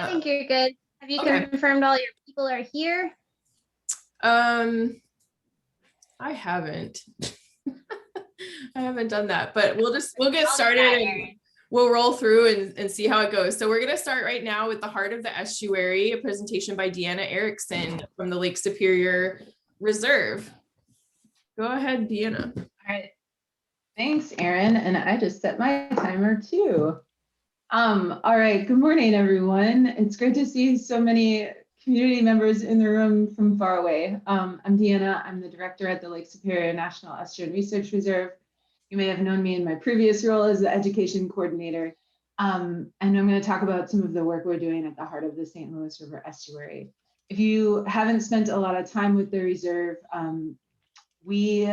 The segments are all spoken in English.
I think you're good. Have you Okay. confirmed all your people are here? I haven't. I haven't done that, but we'll get started and we'll roll through and see how it goes. So we're going to start right now with the Heart of the Estuary, a presentation by Deanna Erickson from the Lake Superior Reserve. Go ahead, Deanna. All right. Thanks, Erin. And I just set my timer too. All right. Good morning, everyone. It's great to see so many community members in the room from far away. I'm Deanna. I'm the director at the Lake Superior National Estuarine Research Reserve. You may have known me in my previous role as the education coordinator. And I'm going to talk about some of the work we're doing at the heart of the St. Louis River Estuary. If you haven't spent a lot of time with the reserve, we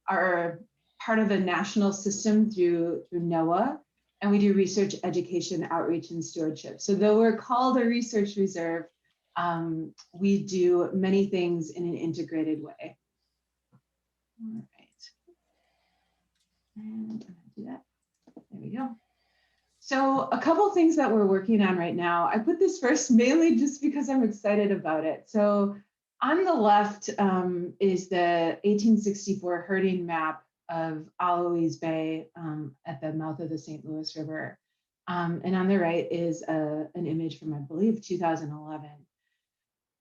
are part of a national system through NOAA, and we do research, education, outreach, and stewardship. So though we're called a research reserve, we do many things in an integrated way. All right. And I'm gonna do that. There we go. So a couple things that we're working on right now. I put this first mainly just because I'm excited about it. So on the left is the 1864 herding map of Alois Bay at the mouth of the St. Louis River. And on the right is an image from, I believe, 2011.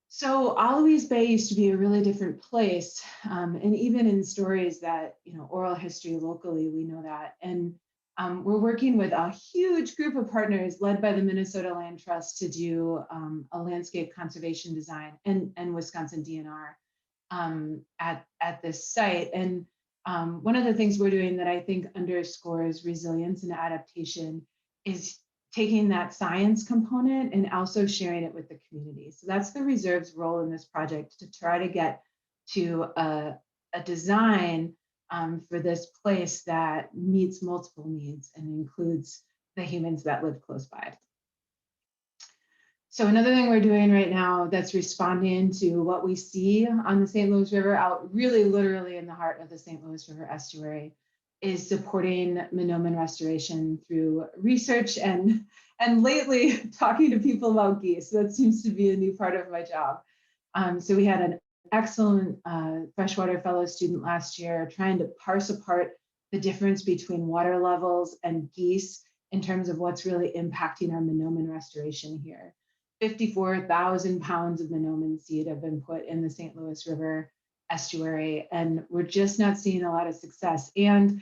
So Alois Bay used to be a really different place. And even in stories that, oral history locally, we know that. And we're working with a huge group of partners led by the Minnesota Land Trust to do a landscape conservation design and Wisconsin DNR at this site. And one of the things we're doing that I think underscores resilience and adaptation is taking that science component and also sharing it with the community. So that's the reserve's role in this project, to try to get to a design for this place that meets multiple needs and includes the humans that live close by. So another thing we're doing right now that's responding to what we see on the St. Louis River, out really literally in the heart of the St. Louis River Estuary, is supporting Monomin restoration through research and lately talking to people about geese. So that seems to be a new part of my job. So we had an excellent freshwater fellow student last year trying to parse apart the difference between water levels and geese in terms of what's really impacting our Monomin restoration here. 54,000 pounds of Monomin seed have been put in the St. Louis River Estuary, and we're just not seeing a lot of success. And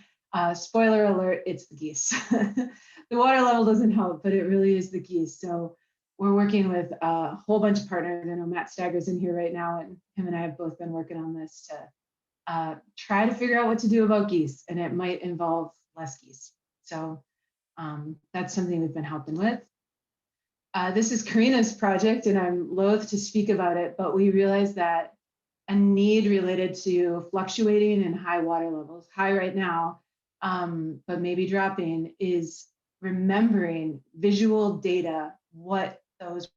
spoiler alert, it's the geese. The water level doesn't help, but it really is the geese. So we're working with a whole bunch of partners. I know Matt Stagger's in here right now, and him and I have both been working on this to try to figure out what to do about geese, and it might involve less geese. So that's something we've been helping with. This is Karina's project, and I'm loath to speak about it, but we realized that a need related to fluctuating and high water levels, high right now, but maybe dropping, is remembering visual data, what those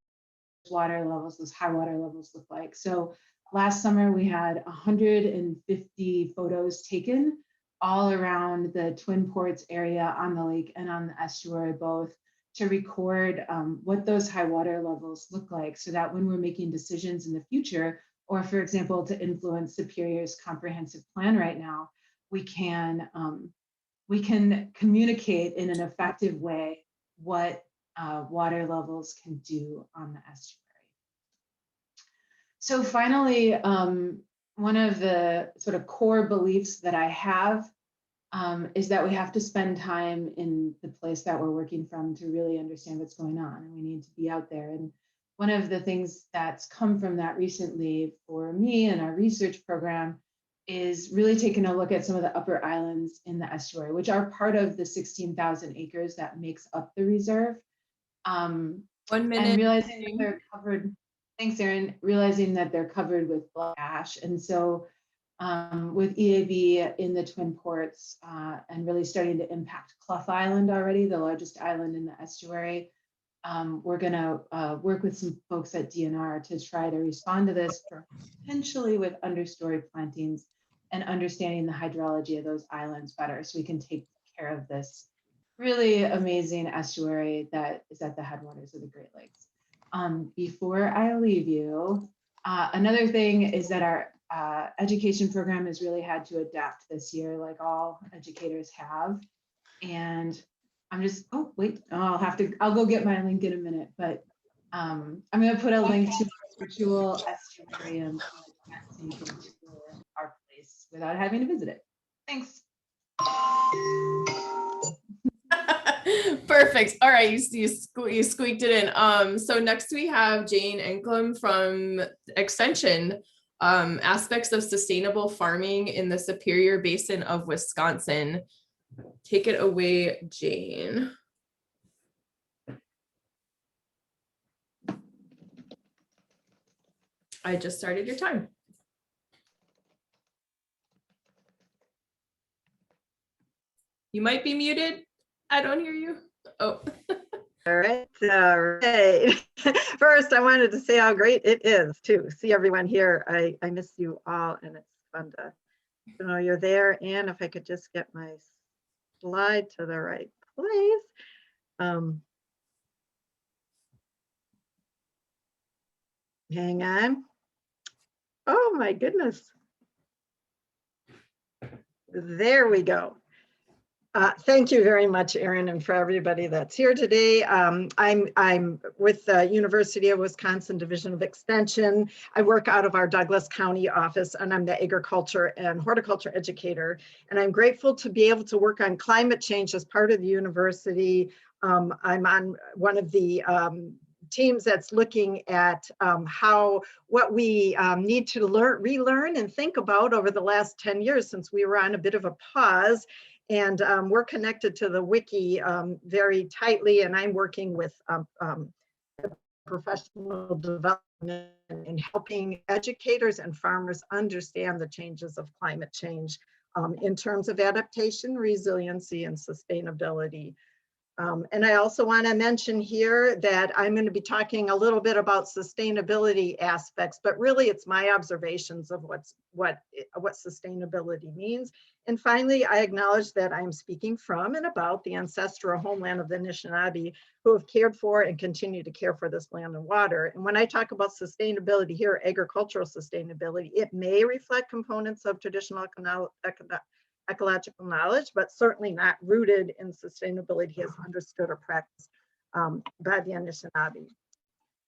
water levels, those high water levels look like. So last summer we had 150 photos taken all around the Twin Ports area on the lake and on the estuary both, to record what those high water levels look like, so that when we're making decisions in the future, or for example, to influence Superior's comprehensive plan right now, we can communicate in an effective way what water levels can do on the estuary. So finally, one of the sort of core beliefs that I have is that we have to spend time in the place that we're working from to really understand what's going on, and we need to be out there. And one of the things that's come from that recently for me and our research program is really taking a look at some of the upper islands in the estuary, which are part of the 16,000 acres that makes up the reserve. 1 minute. And realizing that they're covered, thanks Erin, realizing that they're covered with black ash. And so with EAB in the Twin Ports and really starting to impact Clough Island already, the largest island in the estuary, we're gonna work with some folks at DNR to try to respond to this, potentially with understory plantings and understanding the hydrology of those islands better, so we can take care of this really amazing estuary that is at the headwaters of the Great Lakes. Before I leave you, another thing is that our education program has really had to adapt this year, like all educators have. And I'm just, oh, wait, I'll go get my link in a minute, but I'm gonna put a link to our virtual estuarium so you can tour our place without having to visit it. Thanks. Perfect. All right, you squeaked it in. So next we have Jane Anklam from Extension, aspects of sustainable farming in the Superior Basin of Wisconsin. Take it away, Jane. I just started your time. You might be muted. I don't hear you. Oh. All right. First, I wanted to say how great it is to see everyone here. I miss you all, and it's fun to know you're there. And if I could just get my slide to the right place. Hang on. Oh my goodness. There we go. Thank you very much, Erin, and for everybody that's here today. I'm with the University of Wisconsin Division of Extension. I work out of our Douglas County office, and I'm the agriculture and horticulture educator. And I'm grateful to be able to work on climate change as part of the university. I'm on one of the teams that's looking at what we need to relearn and think about over the last 10 years since we were on a bit of a pause. And we're connected to the WICDI very tightly, and I'm working with professional development and helping educators and farmers understand the changes of climate change in terms of adaptation, resiliency, and sustainability. And I also want to mention here that I'm going to be talking a little bit about sustainability aspects, but really it's my observations of what sustainability means. And finally, I acknowledge that I'm speaking from and about the ancestral homeland of the Anishinaabe, who have cared for and continue to care for this land and water. And when I talk about sustainability here, agricultural sustainability, it may reflect components of traditional ecological knowledge, but certainly not rooted in sustainability as understood or practiced by the Anishinaabe.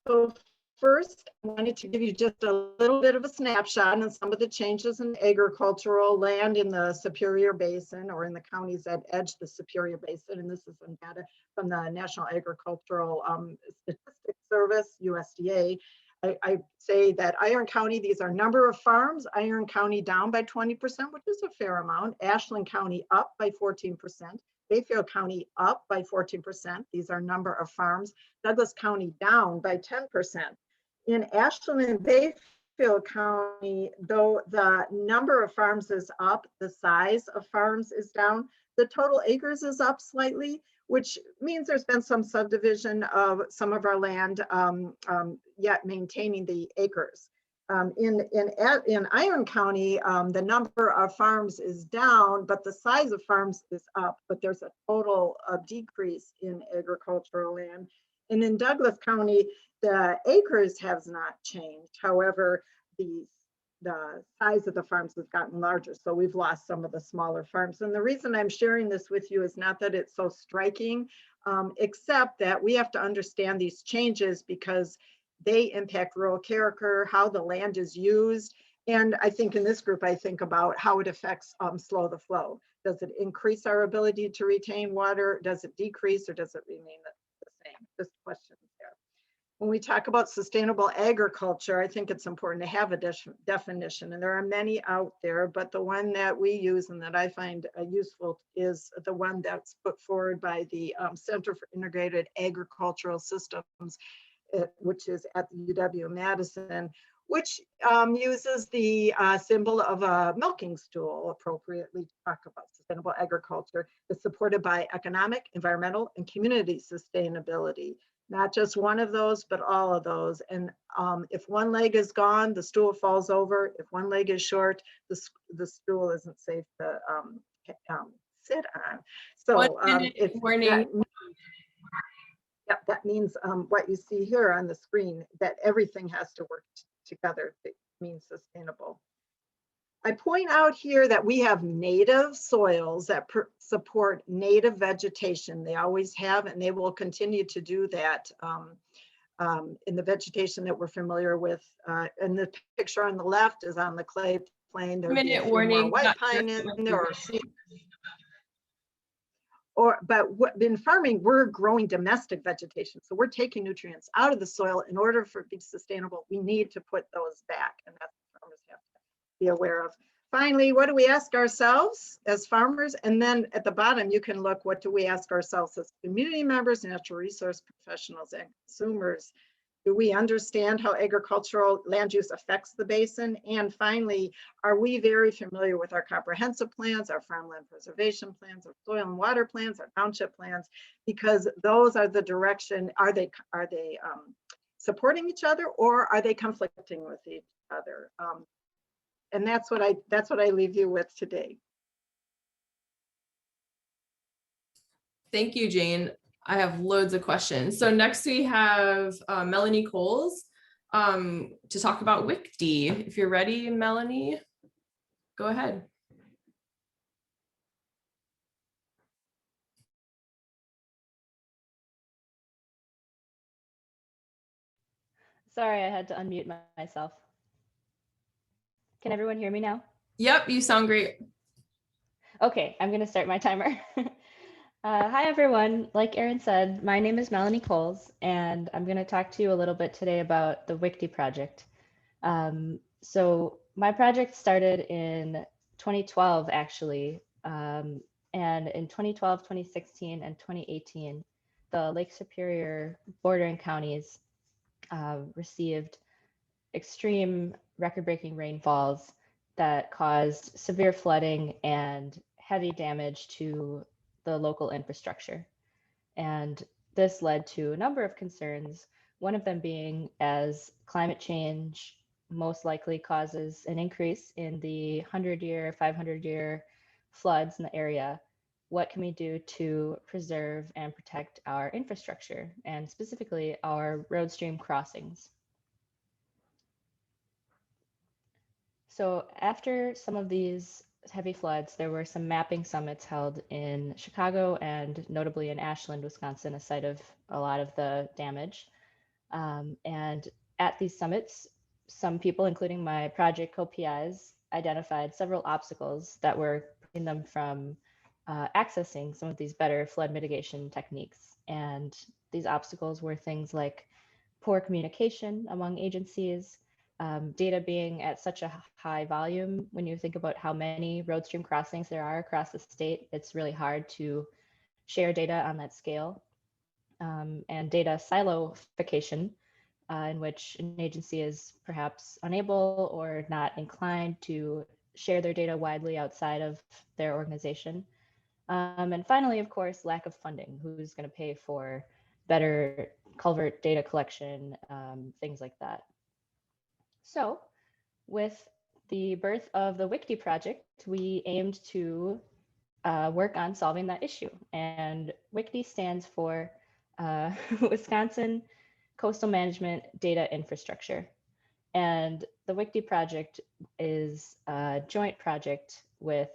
So first, I wanted to give you just a little bit of a snapshot on some of the changes in agricultural land in the Superior Basin, or in the counties that edge the Superior Basin. And this is some data from the National Agricultural Statistics Service, USDA. I say that Iron County, these are number of farms. Iron County down by 20%, which is a fair amount. Ashland County up by 14%. Bayfield County up by 14%. These are number of farms. Douglas County down by 10%. In Ashland and Bayfield County, though the number of farms is up, the size of farms is down. The total acres is up slightly, which means there's been some subdivision of some of our land, yet maintaining the acres. In Iron County, the number of farms is down, but the size of farms is up, but there's a total decrease in agricultural land. And in Douglas County, the acres has not changed. However, the size of the farms has gotten larger. So we've lost some of the smaller farms. And the reason I'm sharing this with you is not that it's so striking, except that we have to understand these changes because they impact rural character, how the land is used. And I think in this group, I think about how it affects slow the flow. Does it increase our ability to retain water? Does it decrease, or does it remain the same? Just questions there. When we talk about sustainable agriculture, I think it's important to have a definition, and there are many out there, but the one that we use and that I find useful is the one that's put forward by the Center for Integrated Agricultural Systems, which is at the UW-Madison, which uses the symbol of a milking stool appropriately to talk about sustainable agriculture. It's supported by economic, environmental, and community sustainability. Not just one of those, but all of those. And if one leg is gone, the stool falls over. If one leg is short, the stool isn't safe to sit on. So warning. Yep, that means what you see here on the screen, that everything has to work together. It means sustainable. I point out here that we have native soils that support native vegetation. They always have, and they will continue to do that in the vegetation that we're familiar with. And the picture on the left is on the clay plain. There'd be a Minute few more warning. white not pine sure in what there, you're- but in farming, we're growing domestic vegetation. So we're taking nutrients out of the soil. In order for it to be sustainable, we need to put those back. And that's what farmers have to be aware of. Finally, what do we ask ourselves as farmers? And then at the bottom, you can look, what do we ask ourselves as community members, natural resource professionals, and consumers? Do we understand how agricultural land use affects the basin? And finally, are we very familiar with our comprehensive plans, our farmland preservation plans, our soil and water plans, our township plans? Because those are the direction. Are they supporting each other, or are they conflicting with each other? And that's what I leave you with today. Thank you, Jane. I have loads of questions. So next we have Melanie Kohls to talk about WICDI. If you're ready, Melanie, go ahead. Sorry, I had to unmute myself. Can everyone hear me now? Yep, you sound great. Okay, I'm going to start my timer. Hi, everyone. Like Erin said, my name is Melanie Kohls, and I'm going to talk to you a little bit today about the WICDI project. So my project started in 2012, actually, and in 2012, 2016, and 2018, the Lake Superior bordering counties received extreme record-breaking rainfalls that caused severe flooding and heavy damage to the local infrastructure. And this led to a number of concerns, one of them being as climate change most likely causes an increase in the 100-year, 500-year floods in the area. What can we do to preserve and protect our infrastructure, and specifically our road stream crossings? So after some of these heavy floods, there were some mapping summits held in Chicago and notably in Ashland, Wisconsin, a site of a lot of the damage. And at these summits, some people, including my project co-PIs, identified several obstacles that were preventing them from accessing some of these better flood mitigation techniques. And these obstacles were things like poor communication among agencies, data being at such a high volume. When you think about how many road stream crossings there are across the state, it's really hard to share data on that scale. And data siloification, in which an agency is perhaps unable or not inclined to share their data widely outside of their organization. And finally, of course, lack of funding. Who's going to pay for better culvert data collection, things like that. So with the birth of the WICDI project, we aimed to work on solving that issue. And WICDI stands for Wisconsin Coastal Management Data Infrastructure. And the WICDI project is a joint project with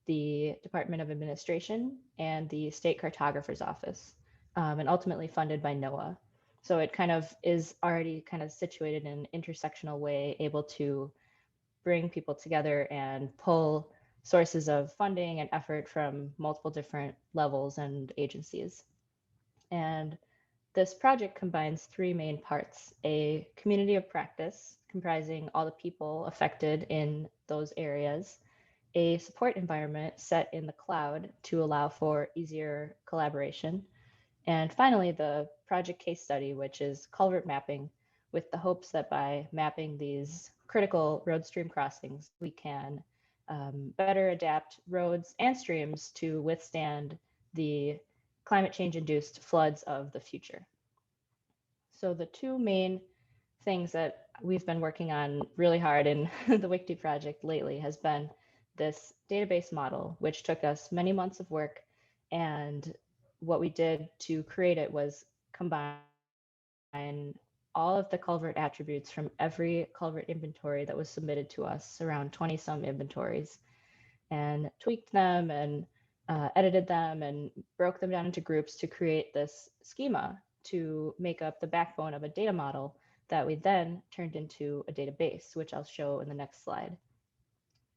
the Department of Administration and the State Cartographer's Office, and ultimately funded by NOAA. So it kind of is already kind of situated in an intersectional way, able to bring people together and pull sources of funding and effort from multiple different levels and agencies. And this project combines three main parts: a community of practice comprising all the people affected in those areas, a support environment set in the cloud to allow for easier collaboration, and finally, the project case study, which is culvert mapping, with the hopes that by mapping these critical road stream crossings, we can better adapt roads and streams to withstand the climate change induced floods of the future. So the two main things that we've been working on really hard in the WICDI project lately has been this database model, which took us many months of work. And what we did to create it was combine all of the culvert attributes from every culvert inventory that was submitted to us, around 20 some inventories, and tweaked them and edited them and broke them down into groups to create this schema to make up the backbone of a data model that we then turned into a database, which I'll show in the next slide.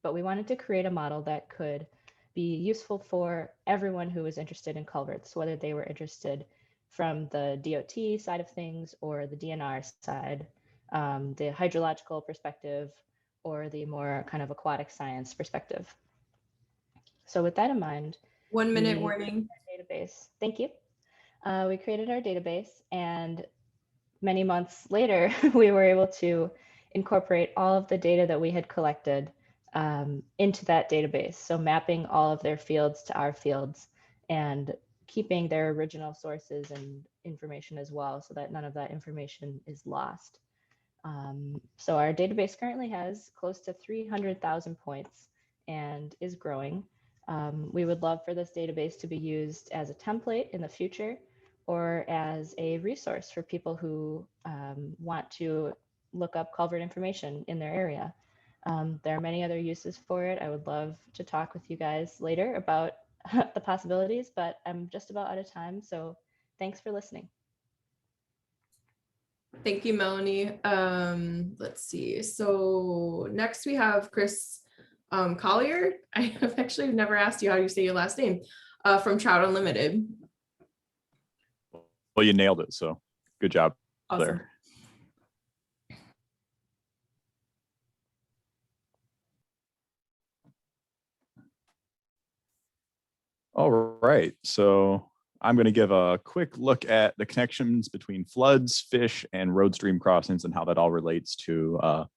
But we wanted to create a model that could be useful for everyone who was interested in culverts, whether they were interested from the DOT side of things or the DNR side, the hydrological perspective, or the more kind of aquatic science perspective. So with that in mind, 1 minute we warning. created our database. Thank you. We created our database, and many months later, we were able to incorporate all of the data that we had collected into that database. So mapping all of their fields to our fields and keeping their original sources and information as well, so that none of that information is lost. So our database currently has close to 300,000 points and is growing. We would love for this database to be used as a template in the future or as a resource for people who want to look up culvert information in their area. There are many other uses for it. I would love to talk with you guys later about the possibilities, but I'm just about out of time. So thanks for listening. Thank you, Melanie. Let's see. So next we have Chris Collier. I have actually never asked you how you say your last name, from Trout Unlimited. Well, you nailed it. So good job Awesome. there. All right. So I'm going to give a quick look at the connections between floods, fish, and road stream crossings and how that all relates to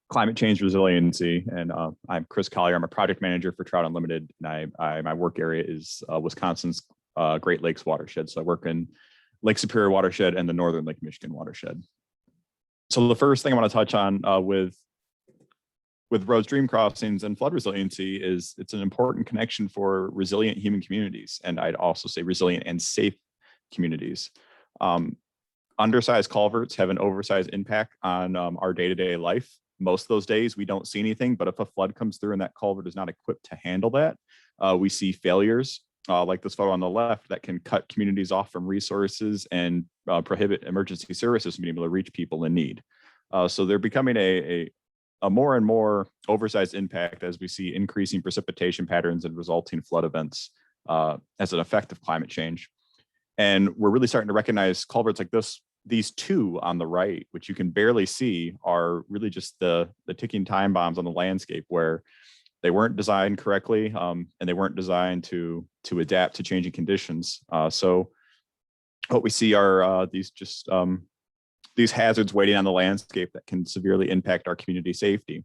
climate change resiliency. And I'm Chris Collier. I'm a project manager for Trout Unlimited, and my work area is Wisconsin's Great Lakes watershed. So I work in Lake Superior watershed and the Northern Lake Michigan watershed. So the first thing I want to touch on with road stream crossings and flood resiliency is it's an important connection for resilient human communities. And I'd also say resilient and safe communities. Undersized culverts have an oversized impact on our day-to-day life. Most of those days we don't see anything, but if a flood comes through and that culvert is not equipped to handle that, we see failures like this photo on the left that can cut communities off from resources and prohibit emergency services from being able to reach people in need. So they're becoming a more and more oversized impact as we see increasing precipitation patterns and resulting flood events as an effect of climate change. And we're really starting to recognize culverts like these two on the right, which you can barely see, are really just the ticking time bombs on the landscape where they weren't designed correctly and they weren't designed to adapt to changing conditions. So what we see are these hazards waiting on the landscape that can severely impact our community safety.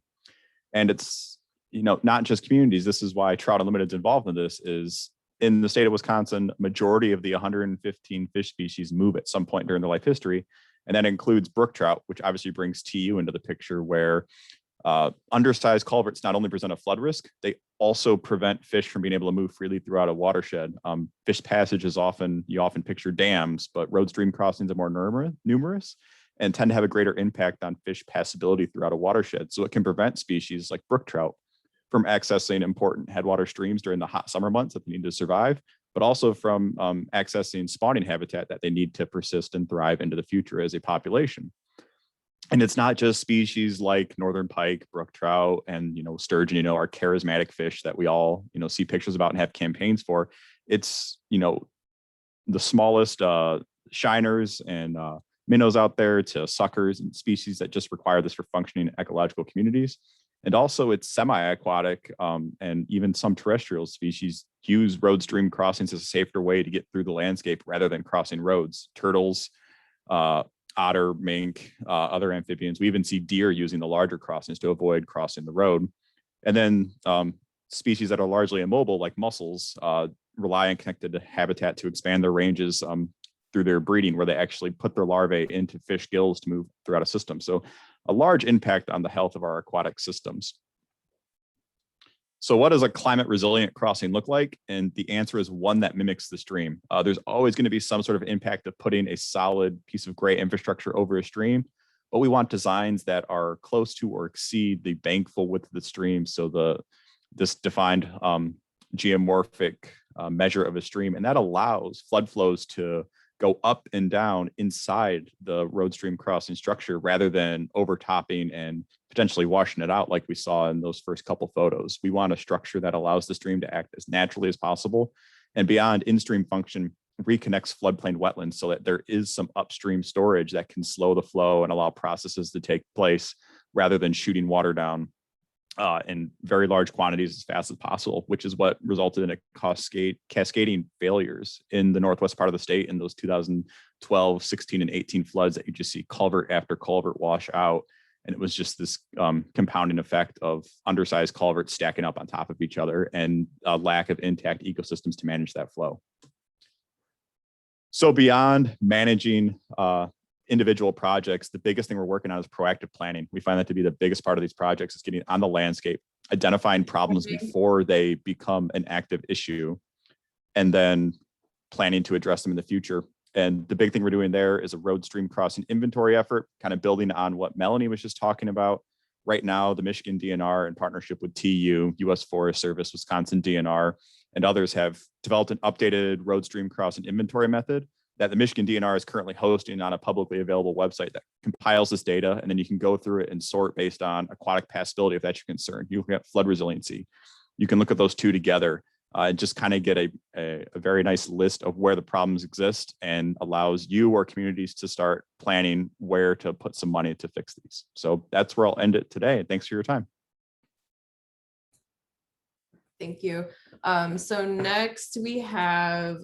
And it's, not just communities. This is why Trout Unlimited is involved in this. Is in the state of Wisconsin, majority of the 115 fish species move at some point during their life history. And that includes brook trout, which obviously brings TU into the picture, where undersized culverts not only present a flood risk, they also prevent fish from being able to move freely throughout a watershed. Fish passage is you often picture dams, but road stream crossings are more numerous and tend to have a greater impact on fish passability throughout a watershed. So it can prevent species like brook trout from accessing important headwater streams during the hot summer months that they need to survive, but also from accessing spawning habitat that they need to persist and thrive into the future as a population. And it's not just species like northern pike, brook trout, and sturgeon, our charismatic fish that we all see pictures about and have campaigns for. It's the smallest shiners and minnows out there to suckers and species that just require this for functioning ecological communities. And also it's semi-aquatic and even some terrestrial species use road stream crossings as a safer way to get through the landscape rather than crossing roads. Turtles, otter, mink, other amphibians. We even see deer using the larger crossings to avoid crossing the road. And then species that are largely immobile, like mussels, rely on connected habitat to expand their ranges through their breeding, where they actually put their larvae into fish gills to move throughout a system. So a large impact on the health of our aquatic systems. So what does a climate resilient crossing look like? And the answer is one that mimics the stream. There's always going to be some sort of impact of putting a solid piece of gray infrastructure over a stream, but we want designs that are close to or exceed the bankful width of the stream. So this defined geomorphic measure of a stream, and that allows flood flows to go up and down inside the road stream crossing structure rather than overtopping and potentially washing it out like we saw in those first couple photos. We want a structure that allows the stream to act as naturally as possible, and beyond in-stream function, reconnects floodplain wetlands so that there is some upstream storage that can slow the flow and allow processes to take place rather than shooting water down in very large quantities as fast as possible, which is what resulted in a cascading failures in the northwest part of the state in those 2012, 16, and 18 floods that you just see culvert after culvert wash out. And it was just this compounding effect of undersized culverts stacking up on top of each other and a lack of intact ecosystems to manage that flow. So beyond managing individual projects, the biggest thing we're working on is proactive planning. We find that to be the biggest part of these projects is getting on the landscape, identifying problems before they become an active issue, and then planning to address them in the future. And the big thing we're doing there is a road stream crossing inventory effort, kind of building on what Melanie was just talking about. Right now, the Michigan DNR, in partnership with TU, U.S. Forest Service, Wisconsin DNR, and others have developed an updated road stream crossing inventory method that the Michigan DNR is currently hosting on a publicly available website that compiles this data, and then you can go through it and sort based on aquatic passability if that's your concern. You can get flood resiliency. You can look at those two together and just kind of get a very nice list of where the problems exist and allows you or communities to start planning where to put some money to fix these. So that's where I'll end it today. Thanks for your time. Thank you. So next we have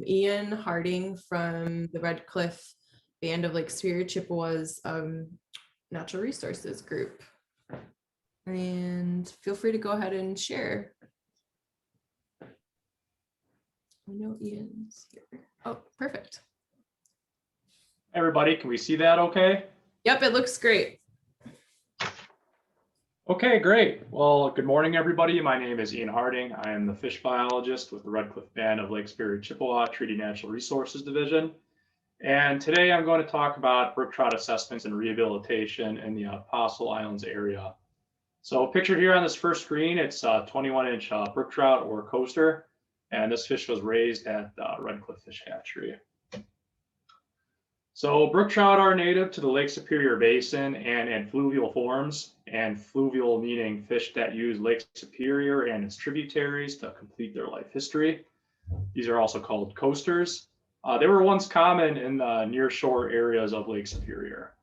Ian Harding from the Red Cliff Band of Lake Superior, Chippewa's Natural Resources Group. And feel free to go ahead and share. I know Ian's here. Oh, perfect. Hey everybody, can we see that okay? Yep, it looks great. Okay, great. Well, good morning, everybody. My name is Ian Harding. I am the fish biologist with the Red Cliff Band of Lake Superior, Chippewa Treaty Natural Resources Division. And today I'm going to talk about brook trout assessments and rehabilitation in the Apostle Islands area. So pictured here on this first screen, it's a 21-inch brook trout or coaster. And this fish was raised at the Red Cliff Fish Hatchery. So brook trout are native to the Lake Superior Basin and in fluvial forms, and fluvial meaning fish that use Lake Superior and its tributaries to complete their life history. These are also called coasters. They were once common in the near shore areas of Lake Superior.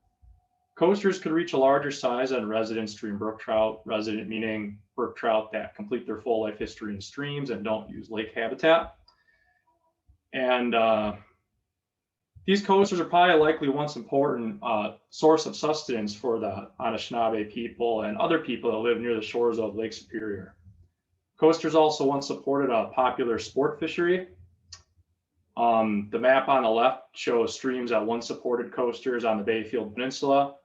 Coasters could reach a larger size than resident stream brook trout, resident meaning brook trout that complete their full life history in streams and don't use lake habitat. And these coasters are probably likely once important source of sustenance for the Anishinaabe people and other people that live near the shores of Lake Superior. Coasters also once supported a popular sport fishery. The map on the left shows streams that once supported coasters on the Bayfield Peninsula,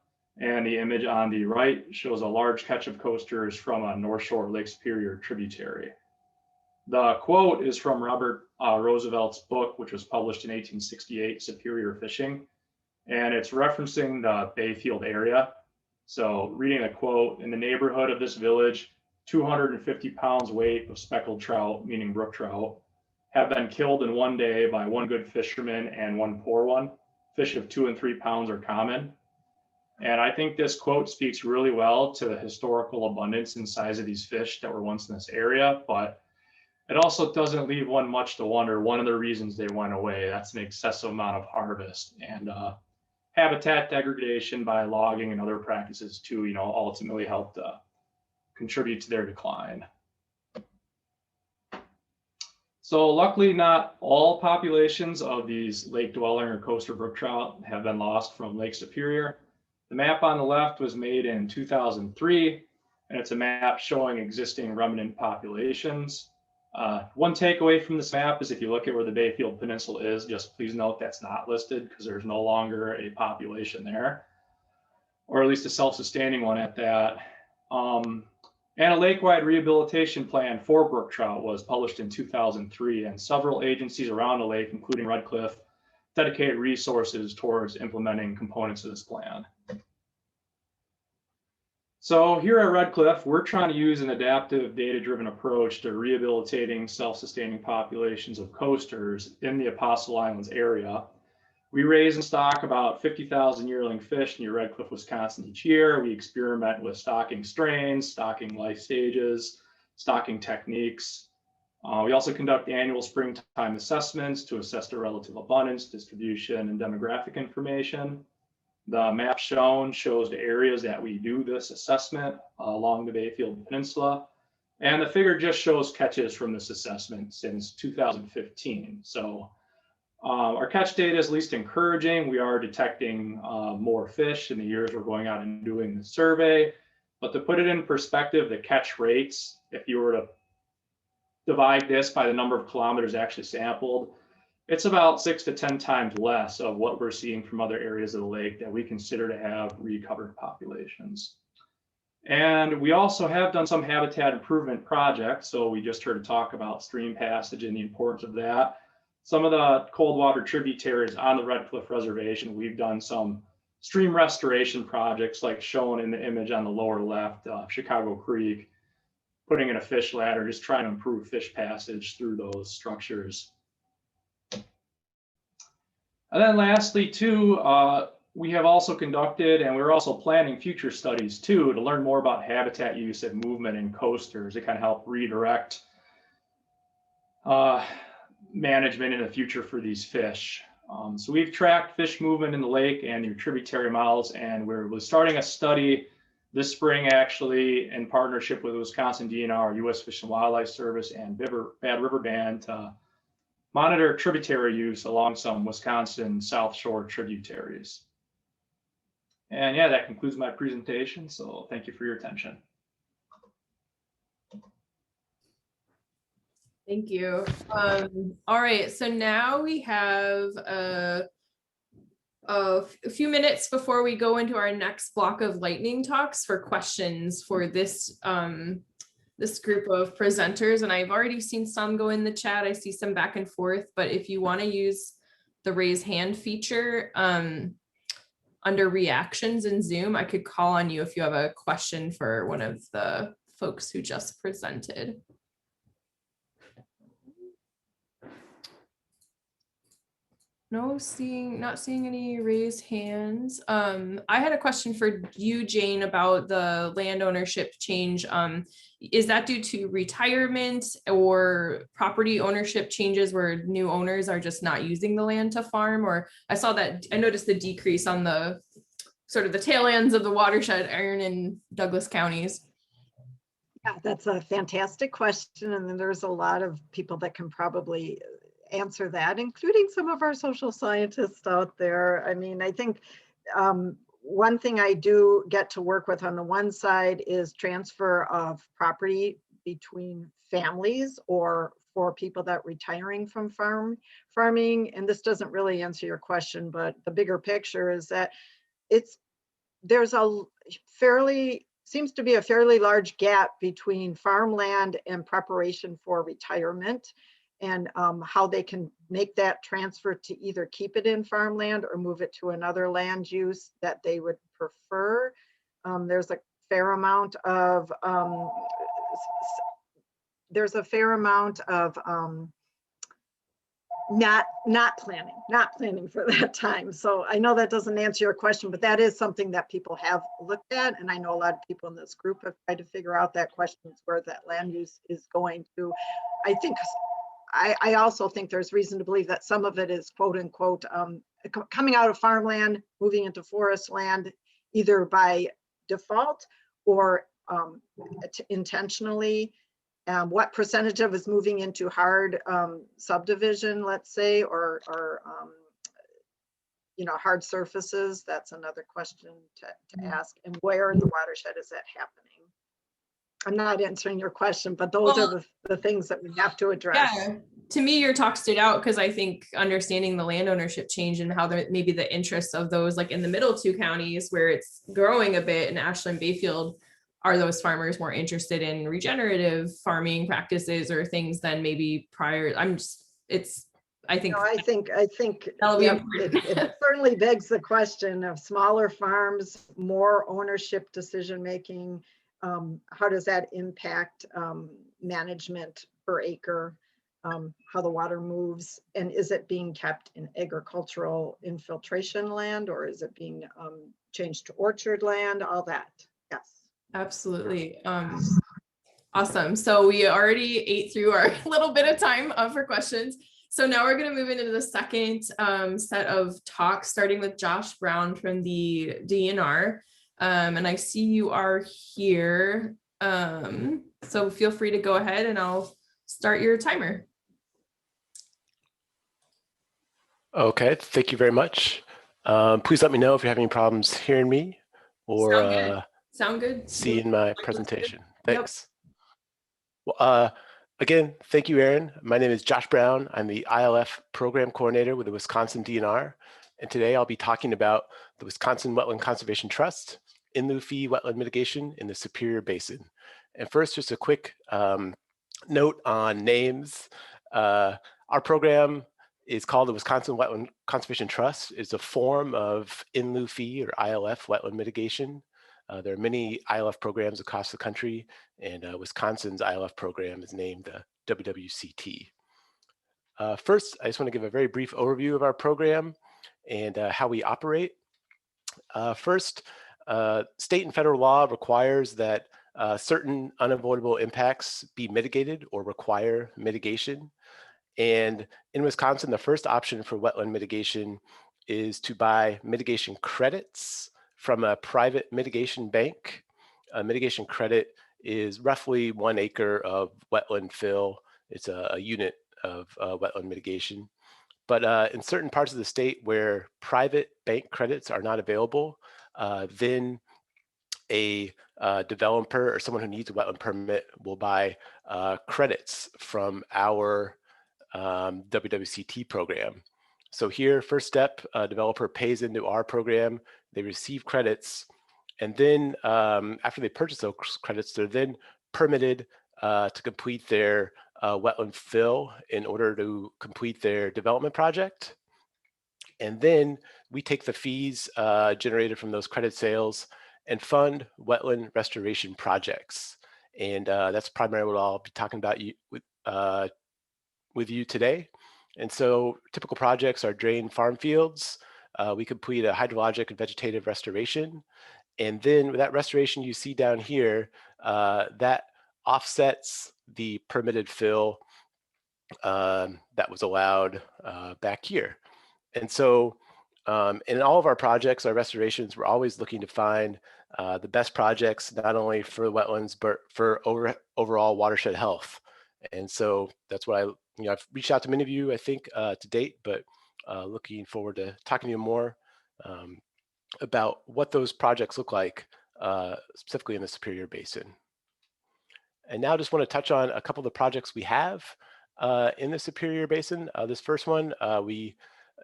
and the image on the right shows a large catch of coasters from a North Shore Lake Superior tributary. The quote is from Robert Roosevelt's book, which was published in 1868, Superior Fishing, and it's referencing the Bayfield area. So reading the quote, in the neighborhood of this village, 250 pounds weight of speckled trout, meaning brook trout, have been killed in one day by one good fisherman and one poor one. Fish of 2 and 3 pounds are common. And I think this quote speaks really well to the historical abundance and size of these fish that were once in this area, but it also doesn't leave one much to wonder. One of the reasons they went away, that's an excessive amount of harvest and habitat degradation by logging and other practices too, ultimately helped contribute to their decline. So luckily not all populations of these lake dwelling or coastal brook trout have been lost from Lake Superior. The map on the left was made in 2003, and it's a map showing existing remnant populations. One takeaway from this map is if you look at where the Bayfield Peninsula is, just please note that's not listed because there's no longer a population there, or at least a self-sustaining one at that. And a lake-wide rehabilitation plan for brook trout was published in 2003, and several agencies around the lake, including Red Cliff, dedicated resources towards implementing components of this plan. So here at Red Cliff, we're trying to use an adaptive data-driven approach to rehabilitating self-sustaining populations of coasters in the Apostle Islands area. We raise and stock about 50,000 yearling fish near Red Cliff, Wisconsin each year. We experiment with stocking strains, stocking life stages, stocking techniques. We also conduct annual springtime assessments to assess the relative abundance, distribution, and demographic information. The map shown shows the areas that we do this assessment along the Bayfield Peninsula. And the figure just shows catches from this assessment since 2015. So our catch data is least encouraging. We are detecting more fish in the years we're going out and doing the survey. But to put it in perspective, the catch rates, if you were to divide this by the number of kilometers actually sampled, it's about 6 to 10 times less of what we're seeing from other areas of the lake that we consider to have recovered populations. And we also have done some habitat improvement projects. So we just heard a talk about stream passage and the importance of that. Some of the cold water tributaries on the Red Cliff Reservation, we've done some stream restoration projects like shown in the image on the lower left, Chicago Creek, putting in a fish ladder, just trying to improve fish passage through those structures. And then lastly, too, we have also conducted, and we're also planning future studies too, to learn more about habitat use and movement in coasters to kind of help redirect management in the future for these fish. So we've tracked fish movement in the lake and their tributary mouths, and we're starting a study this spring, actually, in partnership with Wisconsin DNR, U.S. Fish and Wildlife Service, and Bad River Band to monitor tributary use along some Wisconsin South Shore tributaries. And yeah, that concludes my presentation. So thank you for your attention. Thank you. All right, so now we have a few minutes before we go into our next block of lightning talks for questions for this this group of presenters. And I've already seen some go in the chat. I see some back and forth, but if you want to use the raise hand feature under reactions in Zoom, I could call on you if you have a question for one of the folks who just presented. No, not seeing any raised hands. I had a question for you, Jane, about the land ownership change. Is that due to retirement or property ownership changes where new owners are just not using the land to farm? Or I noticed the decrease on the sort of the tail ends of the watershed, Iron and Douglas counties. Yeah, that's a fantastic question. And then there's a lot of people that can probably answer that, including some of our social scientists out there. I mean, I think one thing I do get to work with on the one side is transfer of property between families or for people that retiring from farming. And this doesn't really answer your question, but the bigger picture is that there's a seems to be a fairly large gap between farmland and preparation for retirement, and how they can make that transfer to either keep it in farmland or move it to another land use that they would prefer. There's a fair amount of not planning for that time. So I know that doesn't answer your question, but that is something that people have looked at. And I know a lot of people in this group have tried to figure out that question, where that land use is going to. I also think there's reason to believe that some of it is quote unquote coming out of farmland, moving into forest land, either by default or intentionally. What percentage of is moving into hard subdivision, let's say, or hard surfaces? That's another question to ask. And where in the watershed is that happening? I'm not answering your question, but those are the things that we have to address. Yeah, to me, your talk stood out because I think understanding the land ownership change and how maybe the interests of those, like in the middle two counties where it's growing a bit in Ashland, Bayfield, are those farmers more interested in regenerative farming practices or things than maybe prior? I think No, I think that'll be yeah, important. it certainly begs the question of smaller farms, more ownership decision making. How does that impact management per acre? How the water moves, and is it being kept in agricultural infiltration land, or is it being changed to orchard land? All that, yes. Absolutely. Awesome. So we already ate through our little bit of time for questions. So now we're going to move into the second set of talks, starting with Josh Brown from the DNR. And I see you are here. So feel free to go ahead and I'll start your timer. Okay, thank you very much. Please let me know if you have any problems hearing me or Sound good. seeing my presentation. Thanks. Well, again, thank you, Erin. My name is Josh Brown. I'm the ILF Program Coordinator with the Wisconsin DNR. And today I'll be talking about the Wisconsin Wetland Conservation Trust, in-lieu fee wetland mitigation in the Superior Basin. And first, just a quick note on names. Our program is called the Wisconsin Wetland Conservation Trust. It's a form of in-lieu fee or ILF wetland mitigation. There are many ILF programs across the country, and Wisconsin's ILF program is named the WWCT. First, I just want to give a very brief overview of our program and how we operate. First, state and federal law requires that certain unavoidable impacts be mitigated or require mitigation. And in Wisconsin, the first option for wetland mitigation is to buy mitigation credits from a private mitigation bank. A mitigation credit is roughly 1 acre of wetland fill. It's a unit of wetland mitigation. But in certain parts of the state where private bank credits are not available, then a developer or someone who needs a wetland permit will buy credits from our WWCT program. So here, first step, a developer pays into our program, they receive credits, and then after they purchase those credits, they're then permitted to complete their wetland fill in order to complete their development project. And then we take the fees generated from those credit sales and fund wetland restoration projects. And that's primarily what I'll be talking about with you today. And so typical projects are drained farm fields. We complete a hydrologic and vegetative restoration. And then with that restoration you see down here, that offsets the permitted fill that was allowed back here. And so in all of our projects, our restorations, we're always looking to find the best projects, not only for wetlands, but for overall watershed health. And so that's what I've reached out to many of you, I think, to date, but looking forward to talking to you more about what those projects look like, specifically in the Superior Basin. And now just want to touch on a couple of the projects we have in the Superior Basin. This first one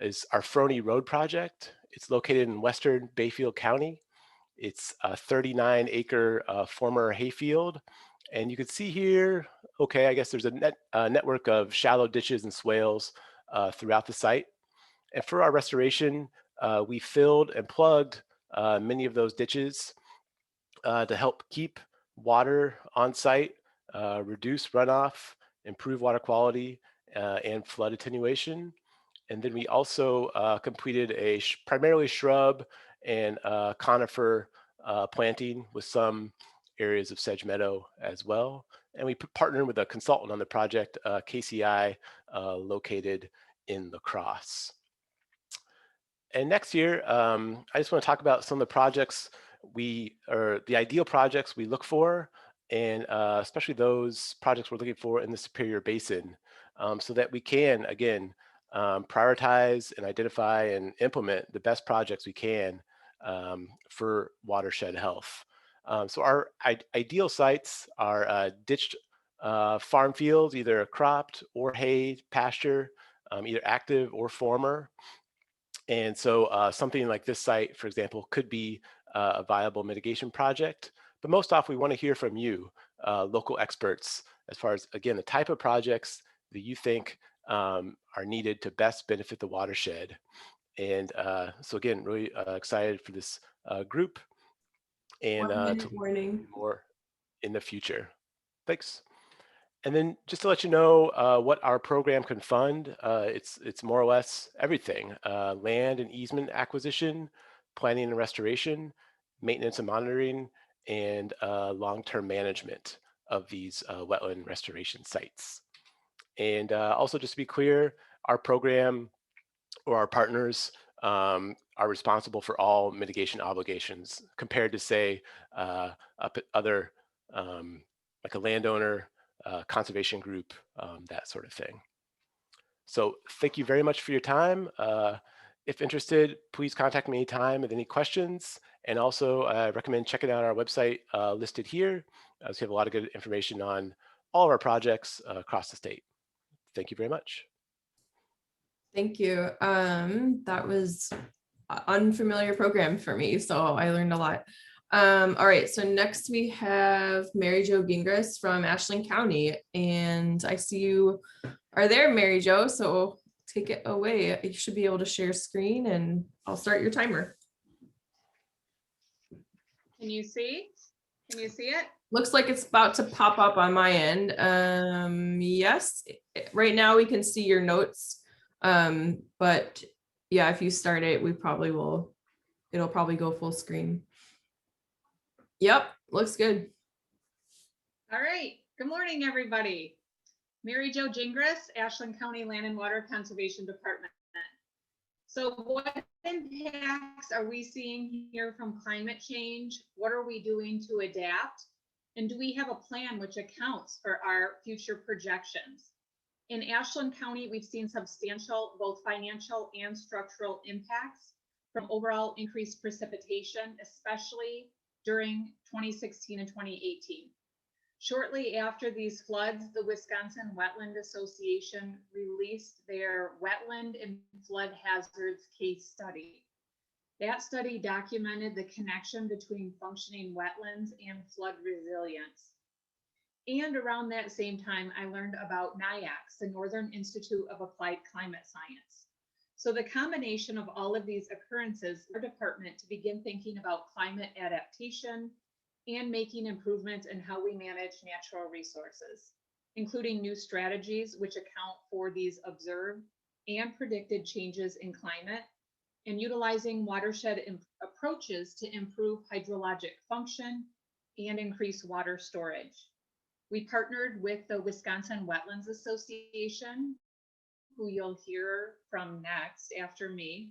is our Froney Road project. It's located in western Bayfield County. It's a 39-acre former hayfield. And you can see here, okay, I guess there's a network of shallow ditches and swales throughout the site. And for our restoration, we filled and plugged many of those ditches to help keep water on site, reduce runoff, improve water quality, and flood attenuation. And then we also completed a primarily shrub and conifer planting with some areas of sedge meadow as well. And we partnered with a consultant on the project, KCI, located in La Crosse. And next year, I just want to talk about some of the projects the ideal projects we look for, and especially those projects we're looking for in the Superior Basin, so that we can, again, prioritize and identify and implement the best projects we can for watershed health. So our ideal sites are ditched farm fields, either cropped or hay pasture, either active or former. And so something like this site, for example, could be a viable mitigation project. But most often, we want to hear from you, local experts, as far as, again, the type of projects that you think are needed to best benefit the watershed. And so again, really excited for this group and 1 to minute warning. more in the future. Thanks. And then just to let you know what our program can fund, it's more or less everything: land and easement acquisition, planning and restoration, maintenance and monitoring, and long-term management of these wetland restoration sites. And also, just to be clear, our program or our partners are responsible for all mitigation obligations, compared to, say, other like a landowner, conservation group, that sort of thing. So thank you very much for your time. If interested, please contact me anytime with any questions. And also, I recommend checking out our website listed here. So we have a lot of good information on all of our projects across the state. Thank you very much. Thank you. That was an unfamiliar program for me, so I learned a lot. All right, so next we have MaryJo Gingras from Ashland County, and I see you are there, MaryJo, so take it away. You should be able to share screen, and I'll start your timer. Can you see? Can you see it? Looks like it's about to pop up on my end. Yes, right now we can see your notes. But yeah, if you start it, it'll probably go full screen. Yep, looks good. All right. Good morning, everybody. MaryJo Gingras, Ashland County Land and Water Conservation Department. So what impacts are we seeing here from climate change? What are we doing to adapt? And do we have a plan which accounts for our future projections? In Ashland County, we've seen substantial both financial and structural impacts from overall increased precipitation, especially during 2016 and 2018. Shortly after these floods, the Wisconsin Wetland Association released their Wetland and Flood Hazards case study. That study documented the connection between functioning wetlands and flood resilience. And around that same time, I learned about NIACS, the Northern Institute of Applied Climate Science. So the combination of all of these occurrences, our department to begin thinking about climate adaptation and making improvements in how we manage natural resources, including new strategies which account for these observed and predicted changes in climate, and utilizing watershed approaches to improve hydrologic function and increase water storage. We partnered with the Wisconsin Wetlands Association, who you'll hear from next after me,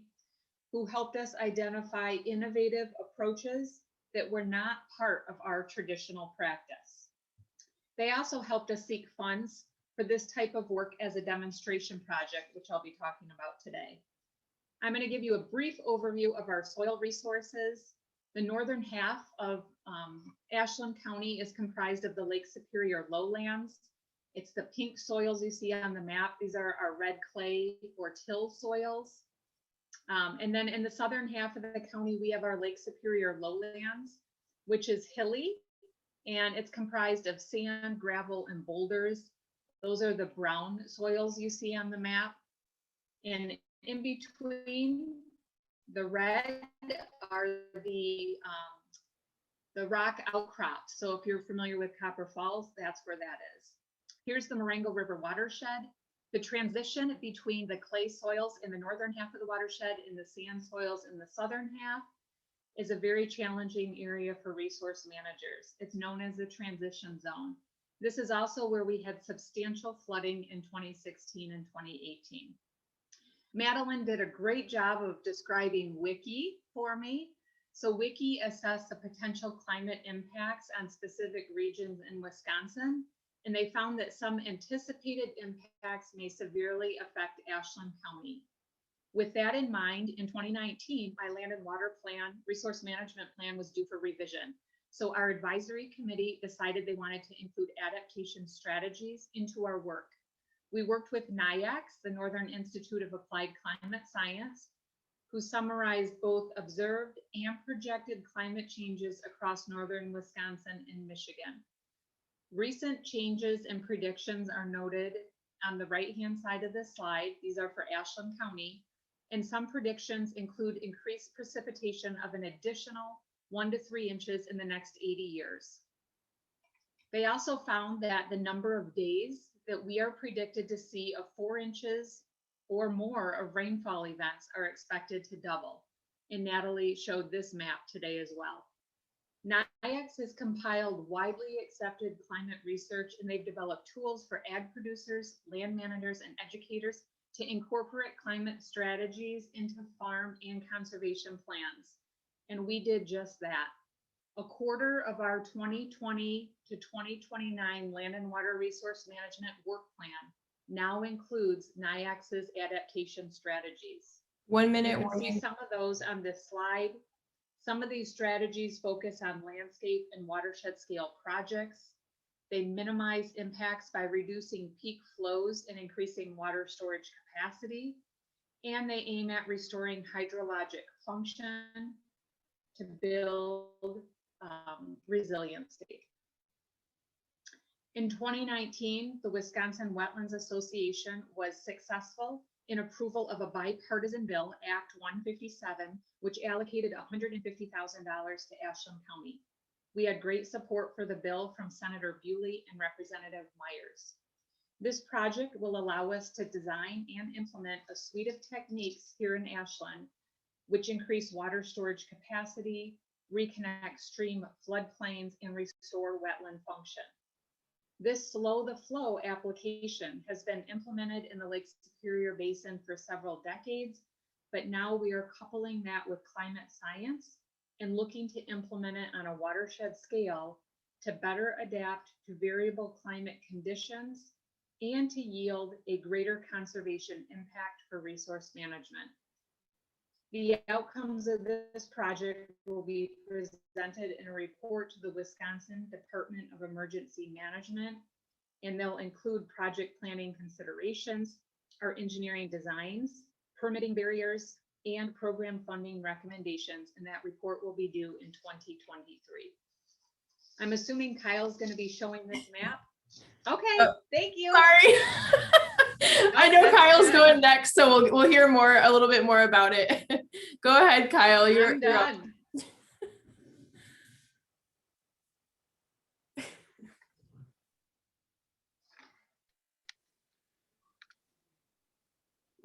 who helped us identify innovative approaches that were not part of our traditional practice. They also helped us seek funds for this type of work as a demonstration project, which I'll be talking about today. I'm going to give you a brief overview of our soil resources. The northern half of Ashland County is comprised of the Lake Superior lowlands. It's the pink soils you see on the map. These are our red clay or till soils. And then in the southern half of the county, we have our Lake Superior lowlands, which is hilly, and it's comprised of sand, gravel, and boulders. Those are the brown soils you see on the map. And in between the red are the rock outcrops. So if you're familiar with Copper Falls, that's where that is. Here's the Marengo River watershed. The transition between the clay soils in the northern half of the watershed and the sand soils in the southern half is a very challenging area for resource managers. It's known as the transition zone. This is also where we had substantial flooding in 2016 and 2018. Madeline did a great job of describing WICDI for me. So WICDI assessed the potential climate impacts on specific regions in Wisconsin, and they found that some anticipated impacts may severely affect Ashland County. With that in mind, in 2019, my land and water plan, resource management plan was due for revision. So our advisory committee decided they wanted to include adaptation strategies into our work. We worked with NIACS, the Northern Institute of Applied Climate Science, who summarized both observed and projected climate changes across northern Wisconsin and Michigan. Recent changes and predictions are noted on the right-hand side of this slide. These are for Ashland County, and some predictions include increased precipitation of an additional 1 to 3 inches in the next 80 years. They also found that the number of days that we are predicted to see of 4 inches or more of rainfall events are expected to double. And Natalie showed this map today as well. NIAX has compiled widely accepted climate research, and they've developed tools for ag producers, land managers, and educators to incorporate climate strategies into farm and conservation plans. And we did just that. A quarter of our 2020 to 2029 land and water resource management work plan now includes NIAX's adaptation strategies. 1 minute. You can see some of those on this slide. Some of these strategies focus on landscape and watershed scale projects. They minimize impacts by reducing peak flows and increasing water storage capacity. And they aim at restoring hydrologic function to build resiliency. In 2019, the Wisconsin Wetlands Association was successful in approval of a bipartisan bill, Act 157, which allocated $150,000 to Ashland County. We had great support for the bill from Senator Bewley and Representative Myers. This project will allow us to design and implement a suite of techniques here in Ashland, which increase water storage capacity, reconnect stream floodplains, and restore wetland function. This slow the flow application has been implemented in the Lake Superior Basin for several decades, but now we are coupling that with climate science and looking to implement it on a watershed scale to better adapt to variable climate conditions and to yield a greater conservation impact for resource management. The outcomes of this project will be presented in a report to the Wisconsin Department of Emergency Management, and they'll include project planning considerations, our engineering designs, permitting barriers, and program funding recommendations, and that report will be due in 2023. I'm assuming Kyle's going to be showing this map. Okay, thank you. Sorry. I know That's Kyle's good. going next, so we'll hear a little bit more about it. Go ahead, Kyle. You're up. done.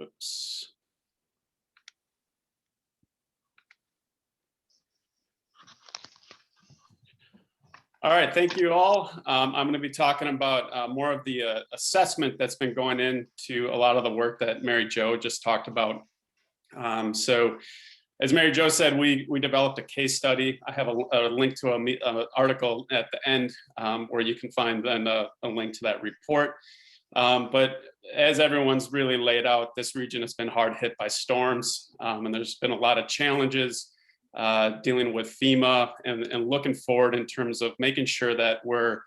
Oops. All right, thank you all. I'm going to be talking about more of the assessment that's been going into a lot of the work that MaryJo just talked about. So as MaryJo said, we developed a case study. I have a link to an article at the end where you can find then a link to that report. But as everyone's really laid out, this region has been hard hit by storms, and there's been a lot of challenges dealing with FEMA and looking forward in terms of making sure that we're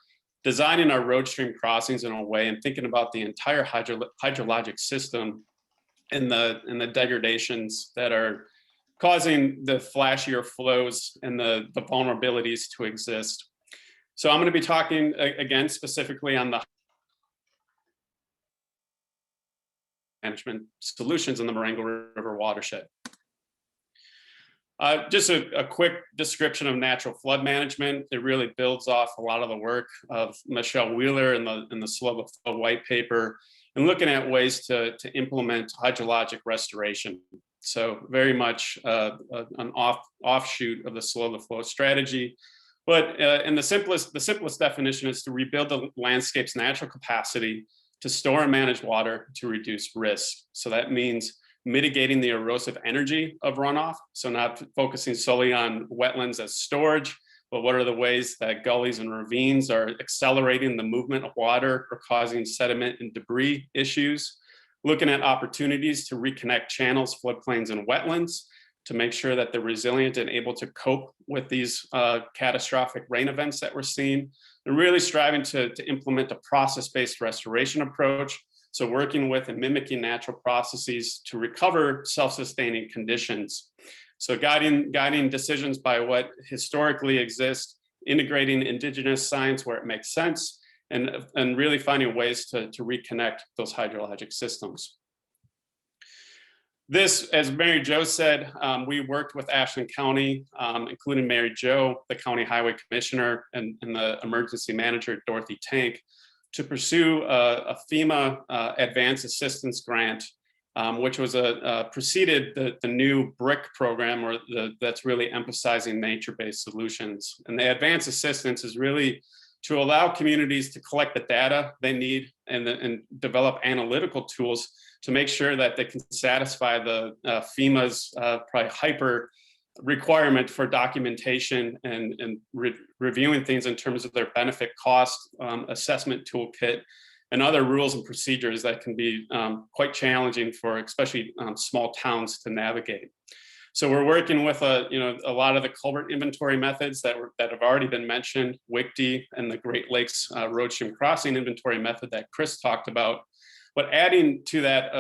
designing our road stream crossings in a way and thinking about the entire hydrologic system and the degradations that are causing the flashier flows and the vulnerabilities to exist. So I'm going to be talking again specifically on the management solutions in the Marengo River watershed. Just a quick description of natural flood management. It really builds off a lot of the work of Michelle Wheeler in the Slow the Flow white paper and looking at ways to implement hydrologic restoration. So very much an offshoot of the Slow the Flow strategy. But in the simplest definition is to rebuild the landscape's natural capacity to store and manage water to reduce risk. So that means mitigating the erosive energy of runoff. So not focusing solely on wetlands as storage, but what are the ways that gullies and ravines are accelerating the movement of water or causing sediment and debris issues. Looking at opportunities to reconnect channels, floodplains, and wetlands to make sure that they're resilient and able to cope with these catastrophic rain events that we're seeing. And really striving to implement a process-based restoration approach So working with and mimicking natural processes to recover self-sustaining conditions. So guiding decisions by what historically exists, integrating indigenous science where it makes sense, and really finding ways to reconnect those hydrologic systems. This, as MaryJo said, we worked with Ashland County, including MaryJo, the County Highway Commissioner, and the Emergency Manager, Dorothy Tank, to pursue a FEMA Advanced Assistance Grant, which was preceded the new Brook program, or that's really emphasizing nature-based solutions. And the Advanced Assistance is really to allow communities to collect the data they need and develop analytical tools to make sure that they can satisfy the FEMA's probably hyper requirement for documentation and reviewing things in terms of their benefit cost assessment toolkit and other rules and procedures that can be quite challenging for especially small towns to navigate. So we're working with a lot of the culvert inventory methods that have already been mentioned, WICDI and the Great Lakes road stream crossing inventory method that Chris talked about. But adding to that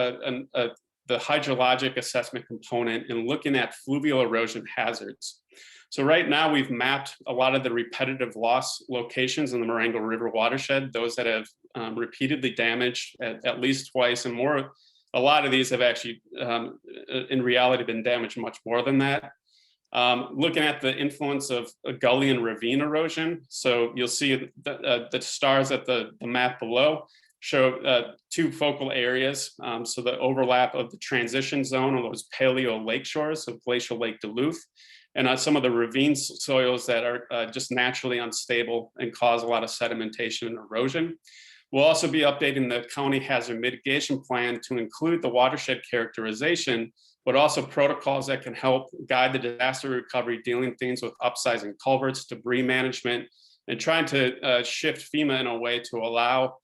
the hydrologic assessment component and looking at fluvial erosion hazards. So right now we've mapped a lot of the repetitive loss locations in the Marengo River watershed, those that have repeatedly damaged at least twice, and more. A lot of these have actually, in reality, been damaged much more than that. Looking at the influence of gully and ravine erosion. So you'll see the stars at the map below show two focal areas. So the overlap of the transition zone on those paleo lake shores, so glacial Lake Duluth, and some of the ravine soils that are just naturally unstable and cause a lot of sedimentation and erosion. We'll also be updating the county hazard mitigation plan to include the watershed characterization, but also protocols that can help guide the disaster recovery, dealing things with upsizing culverts, debris management, and trying to shift FEMA in a way to allow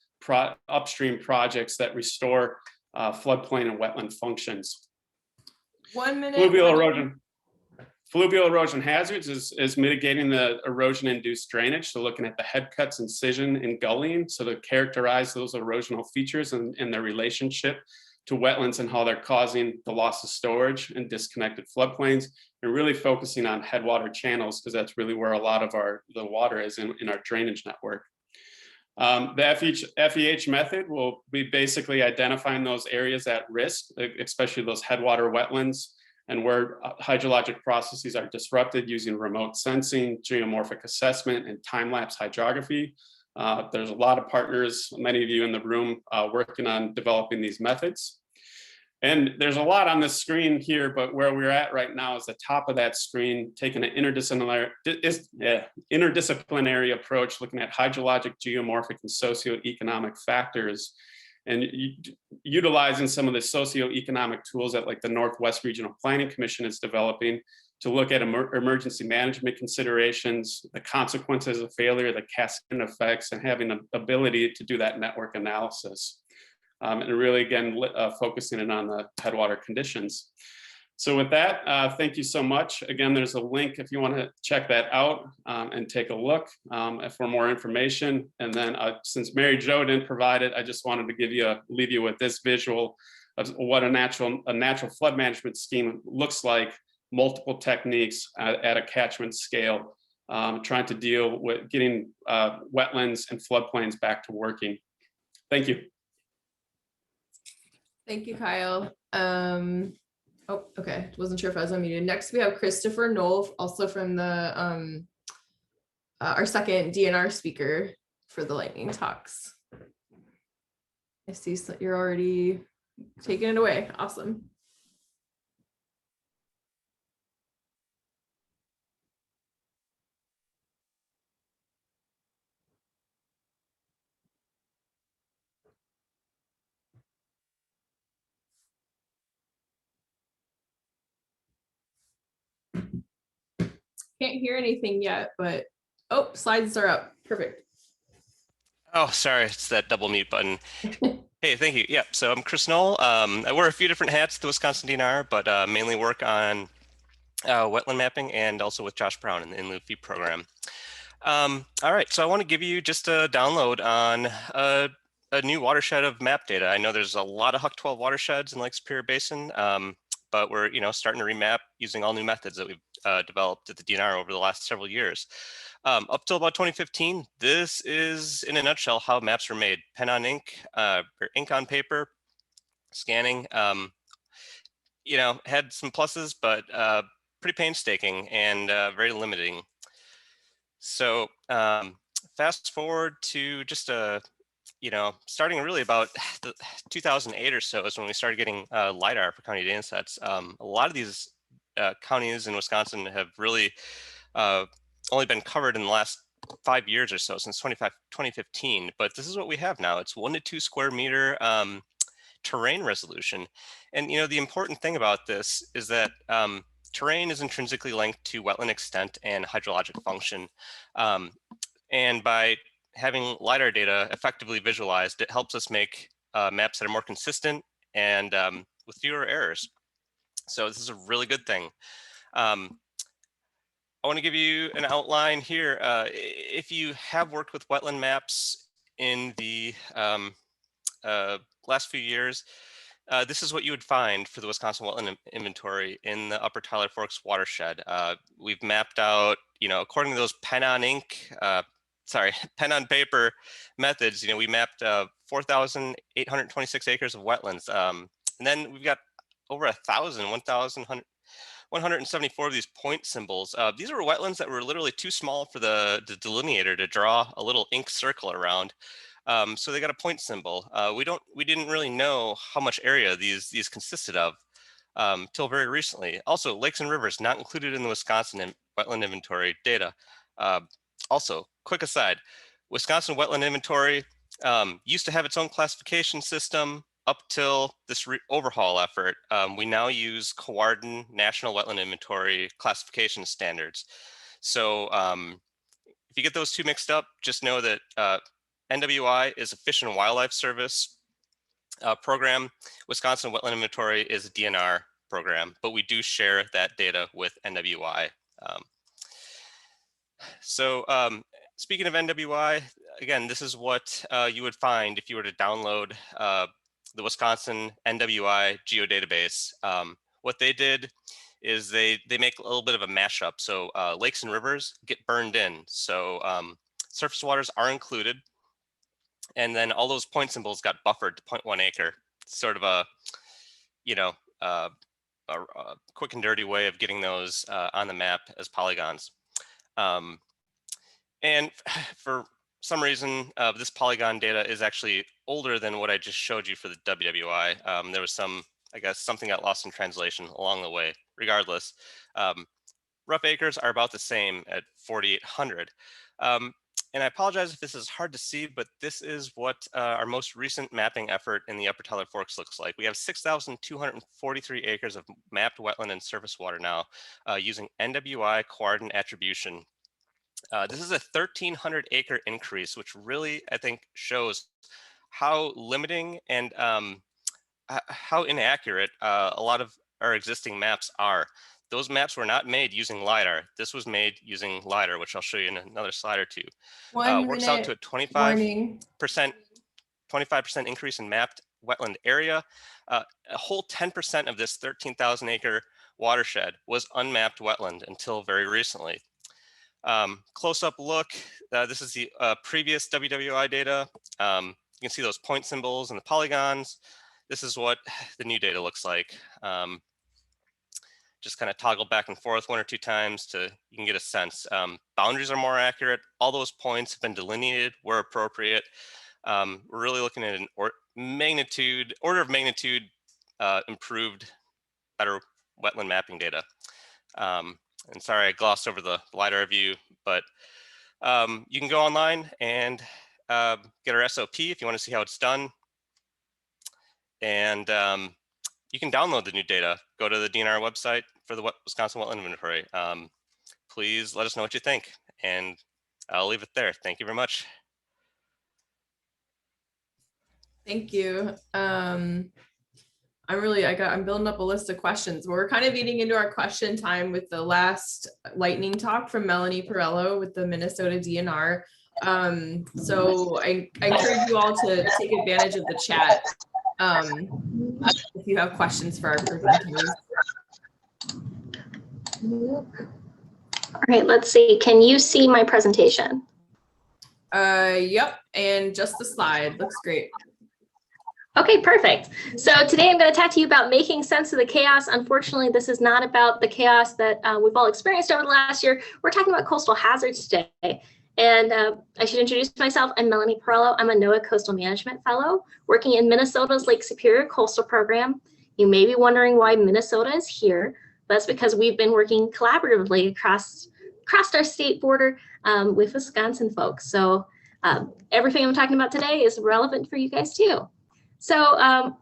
upstream projects that restore floodplain and wetland functions. 1 minute. Fluvial erosion hazards is mitigating the erosion-induced drainage. So looking at the head cuts, incision, and gullying, so to characterize those erosional features and their relationship to wetlands and how they're causing the loss of storage and disconnected floodplains, and really focusing on headwater channels, because that's really where a lot of the water is in our drainage network. The FEH method will be basically identifying those areas at risk, especially those headwater wetlands, and where hydrologic processes are disrupted using remote sensing, geomorphic assessment, and time-lapse hydrography. There's a lot of partners, many of you in the room, working on developing these methods. And there's a lot on this screen here, but where we're at right now is the top of that screen, taking an interdisciplinary approach, looking at hydrologic, geomorphic, and socioeconomic factors, and utilizing some of the socioeconomic tools that like the Northwest Regional Planning Commission is developing to look at emergency management considerations, the consequences of failure, the cascade effects, and having an ability to do that network analysis. And really, again, focusing in on the headwater conditions. So with that, thank you so much. Again, there's a link if you want to check that out and take a look for more information. And then since MaryJo didn't provide it, I just wanted to leave you with this visual of what a natural flood management scheme looks like, multiple techniques at a catchment scale, trying to deal with getting wetlands and floodplains back to working. Thank you. Thank you, Kyle. Oh, okay. Wasn't sure if I was unmuted. Next, we have Christopher Knoll, also from the our second DNR speaker for the lightning talks. I see you're already taking it away. Awesome. Can't hear anything yet, but oh, slides are up. Perfect. Oh, sorry, it's that double mute button. Hey, thank you. Yeah, so I'm Chris Knoll. I wear a few different hats at the Wisconsin DNR, but mainly work on wetland mapping and also with Josh Brown in the In-lieu fee program. All right, so I want to give you just a download on a a new watershed of map data. I know there's a lot of Huck 12 watersheds in Lake Superior Basin, but we're starting to remap using all new methods that we've developed at the DNR over the last several years. Up till about 2015, this is in a nutshell how maps were made: pen on ink, or ink on paper, scanning. Had some pluses, but pretty painstaking and very limiting. So fast forward to just starting really about 2008 or so is when we started getting LiDAR for county data sets. A lot of these counties in Wisconsin have really only been covered in the last 5 years or so, since 2015. But this is what we have now. It's 1 to 2 square meter terrain resolution. And the important thing about this is that terrain is intrinsically linked to wetland extent and hydrologic function. And by having LiDAR data effectively visualized, it helps us make maps that are more consistent and with fewer errors. So this is a really good thing. I want to give you an outline here. If you have worked with wetland maps in the last few years, this is what you would find for the Wisconsin Wetland Inventory in the Upper Tyler Forks watershed. We've mapped out, according to those pen on paper methods, we mapped 4,826 acres of wetlands. And then we've got over 1,174 of these point symbols. These were wetlands that were literally too small for the delineator to draw a little ink circle around. So they got a point symbol. We didn't really know how much area these consisted of till very recently. Also, lakes and rivers not included in the Wisconsin Wetland Inventory data. Also, quick aside, Wisconsin Wetland Inventory used to have its own classification system up till this overhaul effort. We now use Coarden National Wetland Inventory classification standards. So if you get those two mixed up, just know that NWI is a Fish and Wildlife Service program. Wisconsin Wetland Inventory is a DNR program, but we do share that data with NWI. Speaking of NWI, again, this is what you would find if you were to download the Wisconsin NWI Geodatabase. What they did is they make a little bit of a mashup. So lakes and rivers get burned in. So surface waters are included. And then all those point symbols got buffered to 0.1 acre. Sort of a quick and dirty way of getting those on the map as polygons. And for some reason, this polygon data is actually older than what I just showed you for the WWI. There was something got lost in translation along the way. Regardless, rough acres are about the same at 4,800. And I apologize if this is hard to see, but this is what our most recent mapping effort in the Upper Tyler Forks looks like. We have 6,243 acres of mapped wetland and surface water now using NWI Coarden attribution. This is a 1,300 acre increase, which really, I think, shows how limiting and how inaccurate a lot of our existing maps are. Those maps were not made using LiDAR. This was made using LiDAR, which I'll show you in another slide or two. Works out to a 25% increase in mapped wetland area. A whole 10% of this 13,000 acre watershed was unmapped wetland until very recently. Close-up look, this is the previous WWI data. You can see those point symbols and the polygons. This is what the new data looks like. Just kind of toggle back and forth 1 or 2 times to you can get a sense. Boundaries are more accurate. All those points have been delineated where appropriate. We're really looking at an order of magnitude improved, better wetland mapping data. And sorry, I glossed over the LiDAR view, but you can go online and get our SOP if you want to see how it's done. And you can download the new data. Go to the DNR website for the Wisconsin Wetland Inventory. Please let us know what you think, and I'll leave it there. Thank you very much. Thank you. I'm building up a list of questions. We're kind of eating into our question time with the last lightning talk from Melanie Perello with the Minnesota DNR. So I encourage you all to take advantage of the chat if you have questions for our presenters. All right, let's see. Can you see my presentation? Yep, and just the slide looks great. Okay, perfect. So today I'm going to talk to you about making sense of the chaos. Unfortunately, this is not about the chaos that we've all experienced over the last year. We're talking about coastal hazards today. And I should introduce myself. I'm Melanie Perello. I'm a NOAA Coastal Management Fellow working in Minnesota's Lake Superior Coastal Program. You may be wondering why Minnesota is here. That's because we've been working collaboratively across our state border with Wisconsin folks. So everything I'm talking about today is relevant for you guys too. So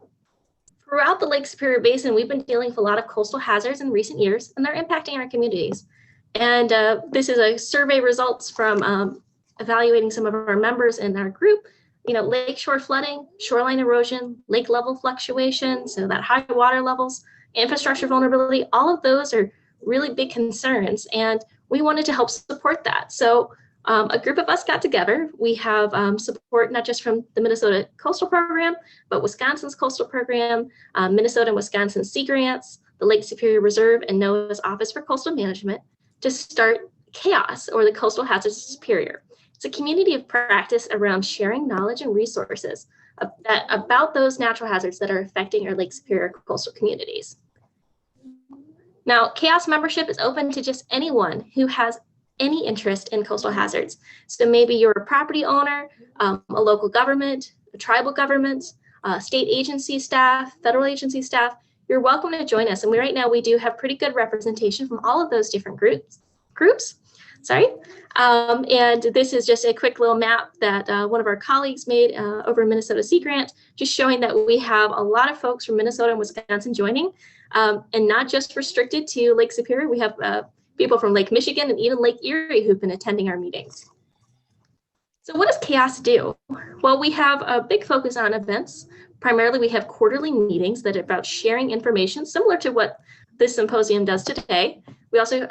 throughout the Lake Superior Basin, we've been dealing with a lot of coastal hazards in recent years, and they're impacting our communities. And this is a survey results from evaluating some of our members in our group. You know, lakeshore flooding, shoreline erosion, lake level fluctuation, so that high water levels, infrastructure vulnerability, all of those are really big concerns. And we wanted to help support that. So a group of us got together. We have support not just from the Minnesota Coastal Program, but Wisconsin's Coastal Program, Minnesota and Wisconsin Sea Grants, the Lake Superior Reserve, and NOAA's Office for Coastal Management to start CHAOS, or the Coastal Hazards of Superior. It's a community of practice around sharing knowledge and resources about those natural hazards that are affecting our Lake Superior coastal communities. Now, CHAOS membership is open to just anyone who has any interest in coastal hazards. So maybe you're a property owner, a local government, a tribal government, state agency staff, federal agency staff. You're welcome to join us. And right now we do have pretty good representation from all of those different groups. And this is just a quick little map that one of our colleagues made over Minnesota Sea Grant, just showing that we have a lot of folks from Minnesota and Wisconsin joining, and not just restricted to Lake Superior. We have people from Lake Michigan and even Lake Erie who've been attending our meetings. So what does CHAOS do? Well, we have a big focus on events. Primarily, we have quarterly meetings that are about sharing information, similar to what this symposium does today. We also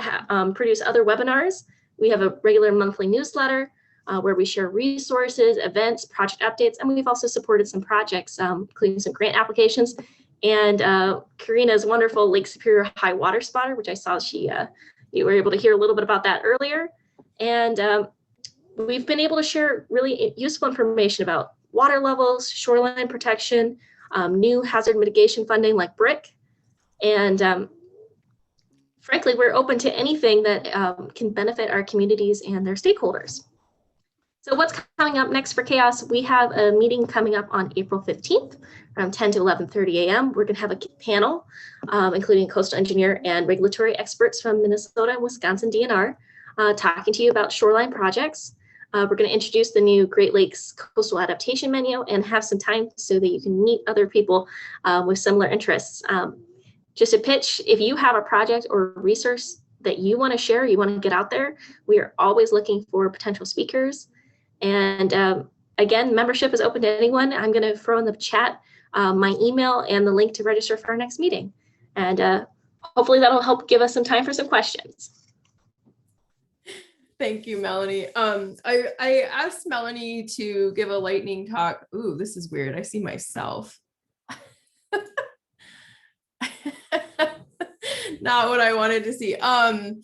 produce other webinars. We have a regular monthly newsletter where we share resources, events, project updates, and we've also supported some projects, including some grant applications. And Karina's wonderful Lake Superior High Water Spotter, which I saw you were able to hear a little bit about that earlier. And we've been able to share really useful information about water levels, shoreline protection, new hazard mitigation funding like BRIC. And frankly, we're open to anything that can benefit our communities and their stakeholders. So what's coming up next for CHAOS? We have a meeting coming up on April 15th, around 10 to 11:30 a.m. We're gonna have a panel, including coastal engineer and regulatory experts from Minnesota and Wisconsin DNR, talking to you about shoreline projects. We're going to introduce the new Great Lakes Coastal Adaptation menu and have some time so that you can meet other people with similar interests. Just a pitch, if you have a project or resource that you want to share, you want to get out there, we are always looking for potential speakers. And again, membership is open to anyone. I'm going to throw in the chat my email and the link to register for our next meeting. And hopefully that'll help give us some time for some questions. Thank you, Melanie. I asked Melanie to give a lightning talk. Ooh, this is weird. I see myself. Not what I wanted to see. I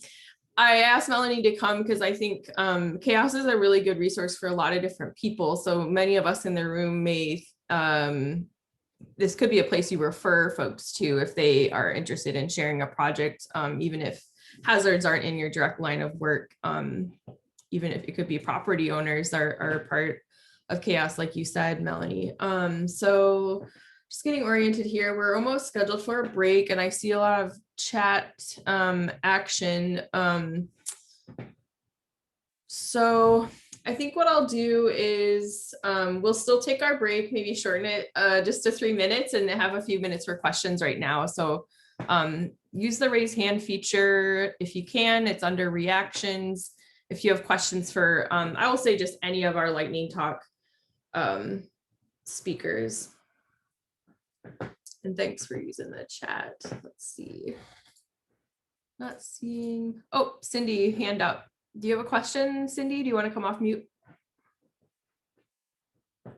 asked Melanie to come because I think CHAOS is a really good resource for a lot of different people. So many of us in the room may, this could be a place you refer folks to if they are interested in sharing a project, even if hazards aren't in your direct line of work, even if it could be property owners are part of CHAOS, like you said, Melanie. So just getting oriented here. We're almost scheduled for a break and I see a lot of chat action. So I think what I'll do is we'll still take our break, maybe shorten it just to 3 minutes and have a few minutes for questions right now. So use the raise hand feature if you can. It's under reactions. If you have questions for, I will say just any of our lightning talk speakers. And thanks for using the chat. Let's see. Not seeing. Oh, Cindy, hand up. Do you have a question, Cindy? Do you want to come off mute?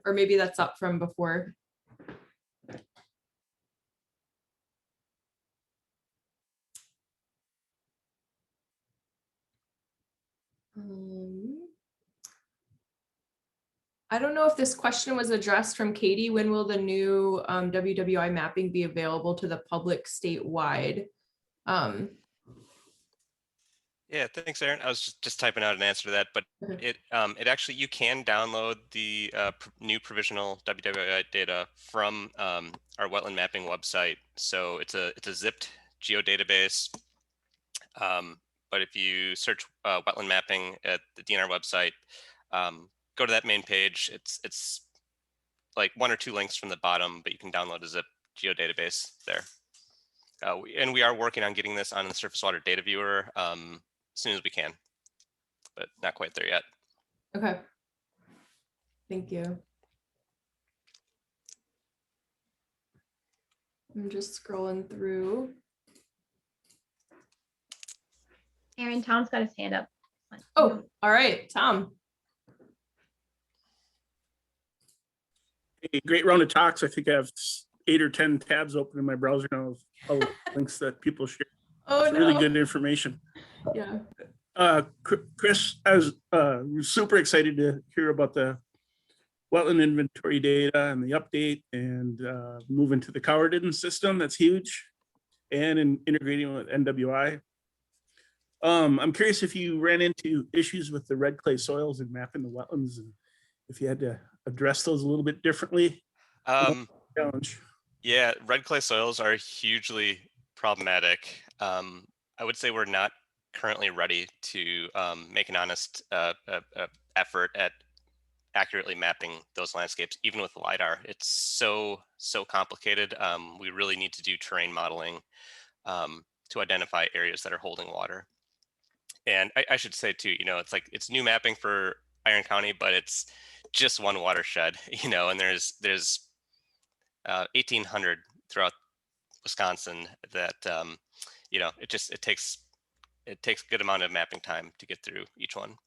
Or maybe that's up from before. I don't know if this question was addressed from Katie. When will the new WWI mapping be available to the public statewide? Yeah, thanks, Aaron. I was just typing out an answer to that, but Okay. it actually, you can download the new provisional WWI data from our wetland mapping website. So it's a zipped geodatabase. But if you search wetland mapping at the DNR website, go to that main page. It's like 1 or 2 links from the bottom, but you can download a zip geodatabase there. And we are working on getting this on the surface water data viewer as soon as we can, but not quite there yet. Okay. Thank you. I'm just scrolling through. Aaron, Tom's got his hand up. Oh, all right, Tom. A great round of talks. I think I have 8 or 10 tabs open in my browser now of all the links that people share. Oh, It's no. really good information. Yeah. Chris, I was super excited to hear about the wetland inventory data and the update and moving to the coordinating system. That's huge. And in integrating with NWI. I'm curious if you ran into issues with the red clay soils and mapping the wetlands, and if you had to address those a little bit differently. Challenge. Yeah, red clay soils are hugely problematic. I would say we're not currently ready to make an honest effort at accurately mapping those landscapes, even with LiDAR. It's so complicated. We really need to do terrain modeling to identify areas that are holding water. And I should say too, it's new mapping for Iron County, but it's just one watershed, and there's 1,800 throughout Wisconsin that, it takes a good amount of mapping time to get through each one.